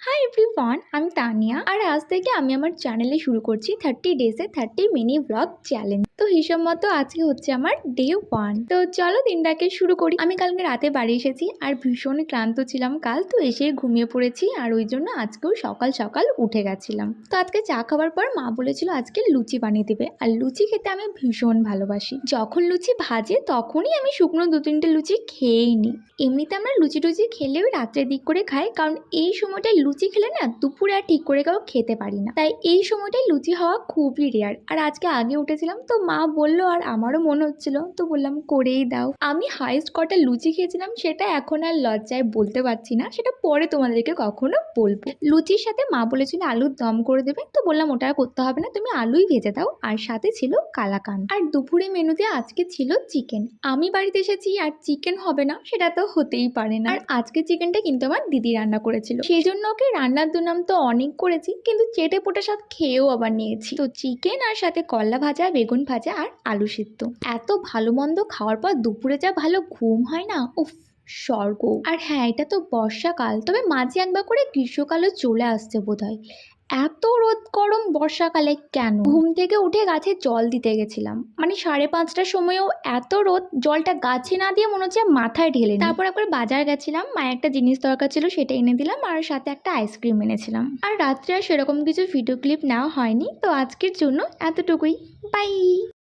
Hi everyone, আমি তানিয়া। আর আজ থেকে আমি আমার চ্যানেলে শুরু করছি 30 ডেজে 30 মিনি ব্লগ চ্যালেঞ্জ। তো হিসাব মতো আজকে হচ্ছে আমার ডে 1। তো চলো দিনটাকে শুরু করি। আমি কালকে রাতে বাড়ি এসেছি আর ভীষণ ক্লান্ত ছিলাম কাল, তো এসে ঘুমিয়ে পড়েছি। আর ওই জন্য আজকেও সকাল সকাল উঠে গেছিলাম। তো আজকে চা খাওয়ার পর মা বলেছিল আজকে লুচি বানিয়ে দেবে, আর লুচি খেতে আমি ভীষণ ভালোবাসি। যখন লুচি ভাজে তখনই আমি শুকনো 2-3টে লুচি খেয়েই নিই। এমনিতে আমরা লুচি টুচি খেলেও রাত্রের দিক করে খাই, কারণ এই সময়টায় লুচি খেলে না দুপুরে আর ঠিক করে কেউ খেতে পারি না, তাই এই সময়টায় লুচি হওয়া খুবই রেয়ার। আর আজকে আগে উঠেছিলাম তো মা বললো, আর আমারও মনে হচ্ছিল, তো বললাম করেই দাও। আমি হাইস্ট কটা লুচি খেয়েছিলাম সেটা এখন আর লজ্জায় বলতে পারছি না, সেটা পরে তোমাদেরকে কখনো বলবো। লুচির সাথে মা বলেছিল আলুর দম করে দেবে, তো বললাম ওটা করতে হবে না, তুমি আলুই ভেজে দাও। আর সাথে ছিল কালাকান। আর দুপুরে মেনুতে আজকে ছিল চিকেন। আমি বাড়িতে এসেছি আর চিকেন হবে না সেটা তো হতেই পারে না। আর আজকে চিকেনটা কিন্তু আমার দিদি রান্না করেছিল, সেই জন্য ওকে রান্নার দুনাম তো অনেক করেছি, কিন্তু চেটে পোটা স্বাদ খেয়েও আবার নিয়েছি। তো চিকেন আর সাথে করলা ভাজা, বেগুন ভাজা আর আলু সিদ্ধ। এত ভালো মন্দ খাওয়ার পর দুপুরে যা ভালো ঘুম হয় না, উফ স্বর্গ। আর হ্যাঁ, এটা তো বর্ষাকাল, তবে মাঝে একবার করে গ্রীষ্মকালও চলে আসছে বোধহয়। এত রোদ গরম বর্ষাকালে কেন? ঘুম থেকে উঠে গাছে জল দিতে গেছিলাম, মানে 5:30টার সময়ও এত রোদ, জলটা গাছে না দিয়ে মনে হচ্ছে মাথায় ঢেলে নিই। তারপর একবার বাজার গেছিলাম, মায়ের একটা জিনিস দরকার ছিল সেটা এনে দিলাম, আর সাথে একটা আইসক্রিম এনেছিলাম। আর রাত্রে আর সেরকম কিছু ভিডিও ক্লিপ নেওয়া হয়নি, তো আজকের জন্য এতটুকুই। বাই।